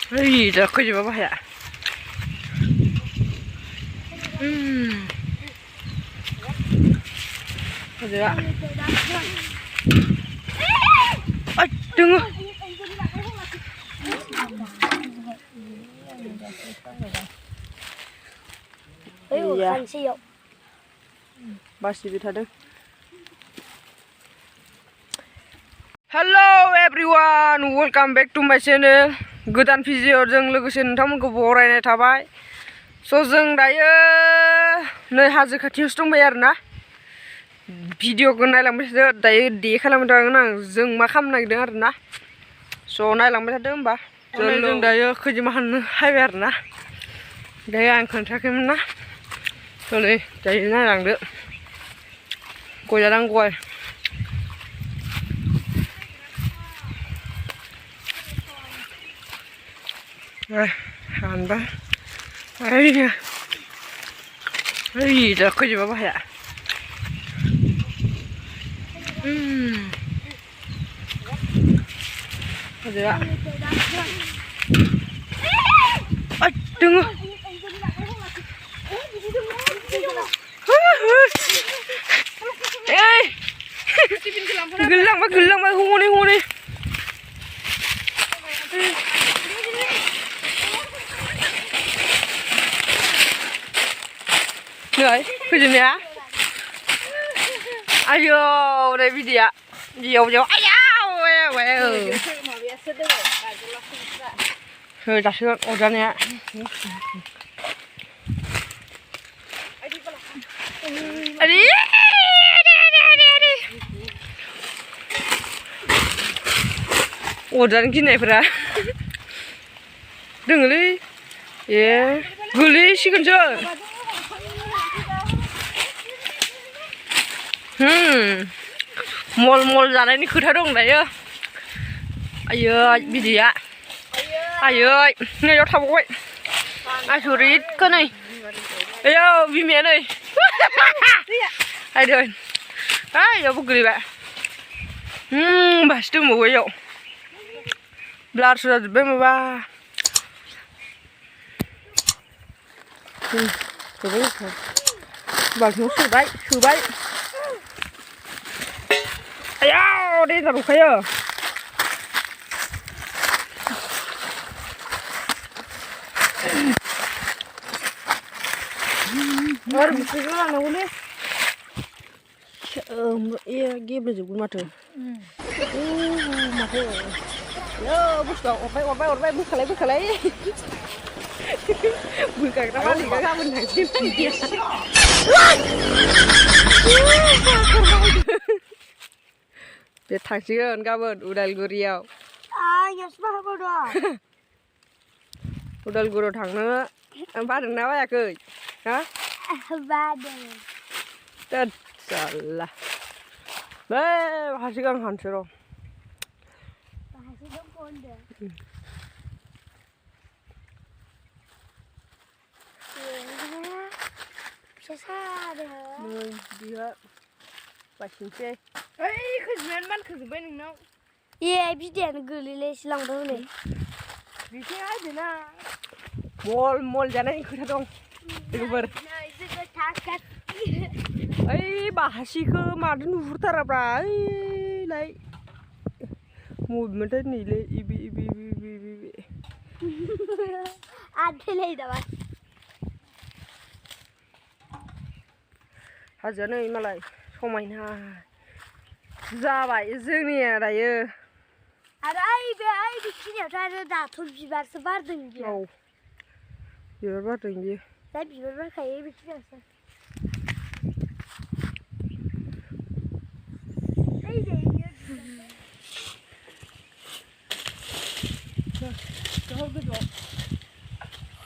เฮ้ยจะคุยจะบ้าอ่ะเดี๋ยวอ่ะดึงเฮ้ยคันเชียวบาสิบิทัดดึง Hello everyone welcome back to my channel गोदान video जों लोगोसे नोंथांमोनखौ बरायनाय थाबाय स' जों दायो नै हाजो खाथियावसो दंबाय आरोना भिडिअखौ नायलांबाय थादो दायो डे खालामबाय थागोन आं जों मा खालामनो नागिरदों आरोना स' नायलांबाय थादो होमबा जों दायो खैजिमा हाननो हायबाय आरोना दायो आं खोन्थायाखैमोन ना स' नै दायो नायलांदो गय जादां गय हानबा ओइ दा खैजिमा बाहाया हाजोआ दोङो गोलैलांबाय हनै हनै नै खैजिमाया आयौ नै बिदैया जेव जेव आयाव जासिगोन अरजानाया अरजानो गिनायफोरा दोङोलै ए गोलैसिगोनसो मल मल जानायनि खोथा दं दायो आयै बिदैया आयै नैयाव थाबावबाय आसरितखौ नै आयौ बिमाया नै आयदै आयावबो गोलैबाय बासो दंबावो इयाव ब्लारसो जाजोब्बाय माबा बाल्थिङाव सोबाय आयाव दै जाबोखायो लानांगौलै गेब्लेजोबगोन माथो माथो बुस्थुआ अरबाय बोखालाय बोखाग्रा मालिकआ गाबोन थांसिगोन बे थांसिगोन गाबोन उदालगुरियाव उदालगुरियाव थांनो बादोंना बायाखै हा बादों जाला बै हासिगोन आं हानसै र' बिदिहा बासिनोसै ओइ खैजिमायानो मानखोजोब्बाय नोंनाव ए बिदैयानो गोलैलायसो लांबाय हनै बिथिं हायदोना मल जानायनि खोथा दं लोगोफोर ओइ बाहासिखौ मादो नुहुरथाराब्रा ओइलाय मबेमोनथाय नैलै इबि आदैलाय दाबा हाजोआ नै मालाय समायना जाबाय जोंनिया दायो आरो बे खिनियावथ' आरो दाथ' बिबारसो बारदों बियो औ बिबार बारदों बियो दा बिबार बारखायो बे खिनियावसो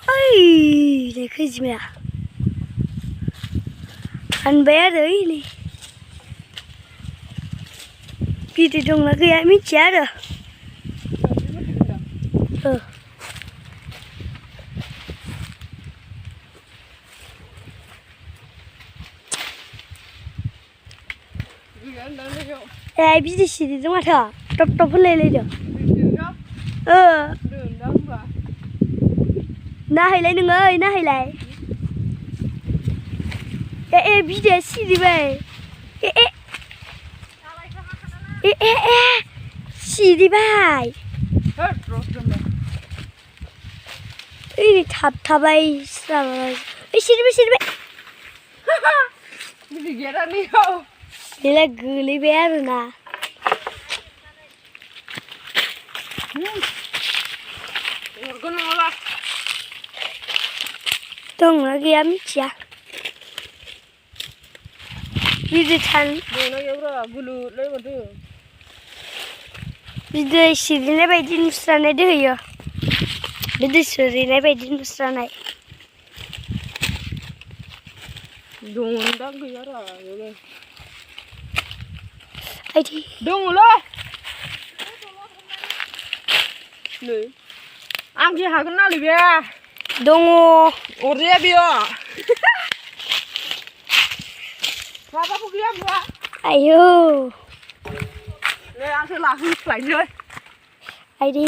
ओइ खैजिमाया हानबाय आरो नै बिदै दंना गैया मिथिया आरो बिदै सिरिदों माथो टप टप होनलायलायदों नायलाय नोङो ओइ नायलाय ए बिदैया सिरिबाय ए सिरिबाय ओइ थाबथाबाय सिराबाय ओइ सिरिबाय बिदि गैया नैयाव बेलाय गोलैबाय आरोना हरगोन नङाबा दंना गैया मिथिया बिदै दंना गैयाब्रा गुलुलाय माथो बिदै सिरिनाय बायदि नुस्रानाय दोहैयो बिदै सिरिनाय बायदि नुस्रानाय दंदां गैयारा बेलाय आइदि दङलै नै आंसो हागोन नालै बे दङ अरजाया बेयो माबाबो गैया बुवा आयौ नै आंसो लाहैफ्लायसै आइदि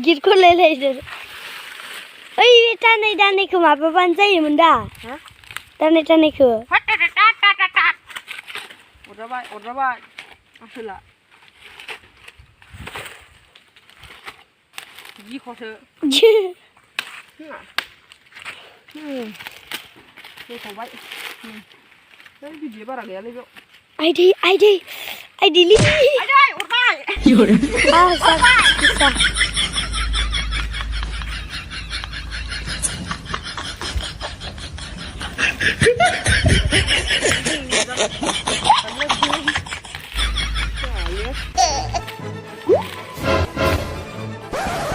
गिरखौ लायलायदो ओइ बे दानायखौ माबाबानो जायोमोन दा दानायखौ अरजाबाय आसोला गिखौसो गोथावबाय बिदि बारा गैयालै बेयाव आइदि अरबाय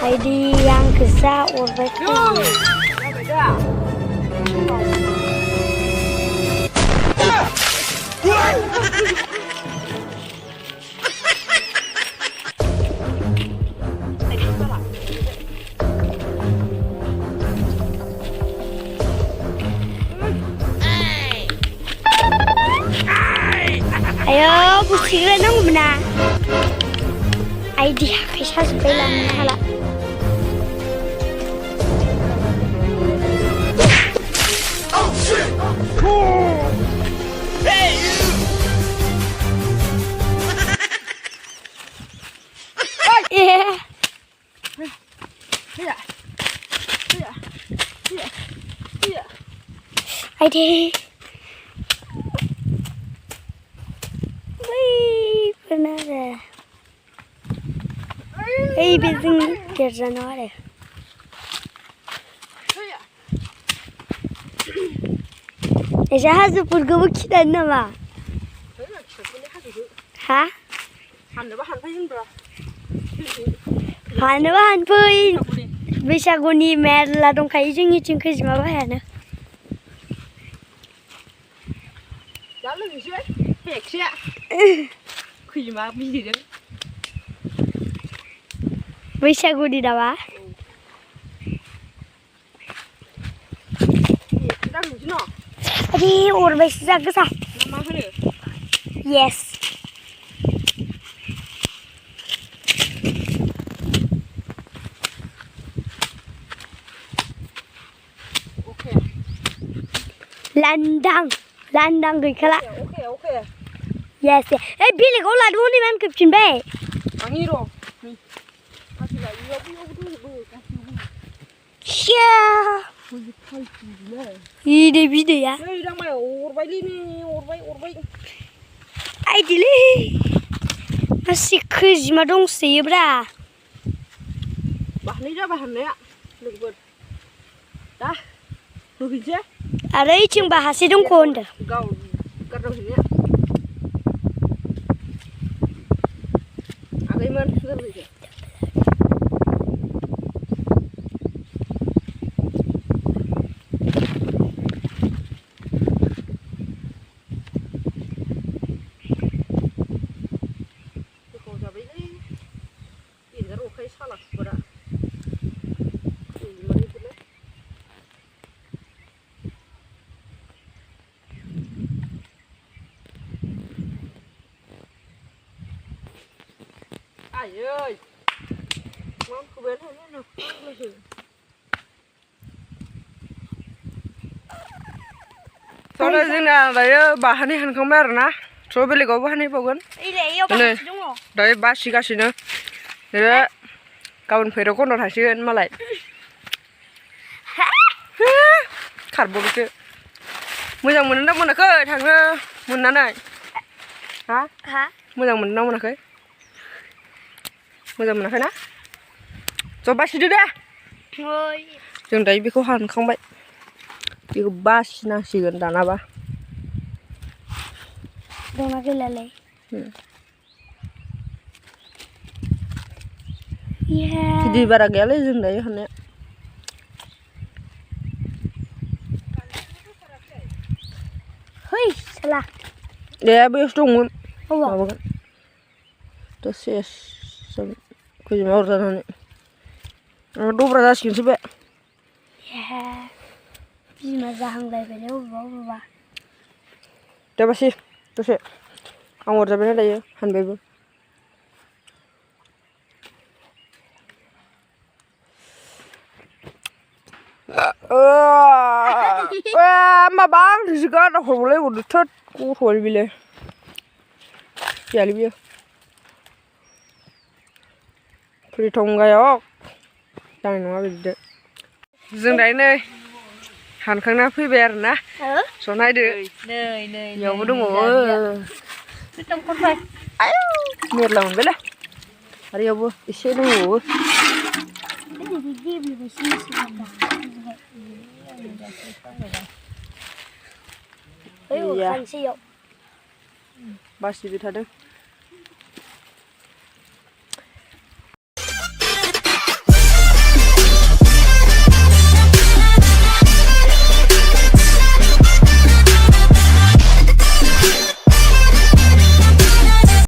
आइदि आं गोसा अरबाय जाबाय दा आयो बुसिग्रा नांगौमोन ना आइदि आखाइ साजोब्बाय लांनो हाला आइदि बैफोरनो आरो ओइ बे जोंनि देरजानाव आरो एसे हाजोफोरखौबो खिथानो नामा हा हाननोबा हानफै होनब्रा हानोबा हानफै बैसागुनि मेरला दंखायो जोंनिथिं खैजिमा बाहायानो दा लोगोसे बेगसे खैजिमा बिदैजों बैसागुनि नामा आरे अरबायसो जा गोसा मा होनो येस लांदां गैखाला अके येस ए बेलेगाव लादो हनै मान खोबफिनबाय आंनि र' नै आसोला इयावबो इदै बिदैया नै दांबाय अरबायलै नै अरबाय आइदिलै मासि खैजिमा दंसोयोब्रा बाहानै जाबाय हाननाया लोगोफोर दा होफिनसै आरो इथिं बाहासे दंख' होनदों गाव गारदावहैनाया आगैमोन सोरहैदो गोथाव जाबायलै एंगार अखाय साला सुफोरा आयै Soalnya जोंना दायो बाहानै हानखांबाय आरोना स' बेलेगावबो हानहैबावगोन 이래요 네. 방송 दायो बासिगासिनो नो गाबोन भैरब खन्द थांसिगोन मालाय खारबावदोसो मोजां मोनोना मोनाखै थांनो मोननानै हा 하 मोजां मोनोना मोनाखै मोजां मोनाखै ना ज' बासिदो दे 어이 जों दायो बेखौ हानखांबाय बेखौ बासिनांसिगोन दानाबा 너나 길래 예 गिदिर बारा गैयालै जों दायो हाननाया 허이 살라 दे बैयावसो दंमोन 어머 माबागोन दसे जों खैजोमा अरजानानै दब्रा जासिगोनसो बे 예 비마 자항라이베네 오바 दे बासि दसे आं अरजाबायना दायो हानबायबो माबा आंसो गारना हरबावलायबावदो थोद गथ'आनो बेलाय गैयालै बियो प्रिथम गायक जानाय नङा बिदिदो जों दायो नै हानखांना फैबाय आरोना ज' नायदो बेयावबो दंबावो आयौ मेरला मोनबायलै आरो इयावबो एसे दंबावो 어이구 간지요 बासिबाय थादों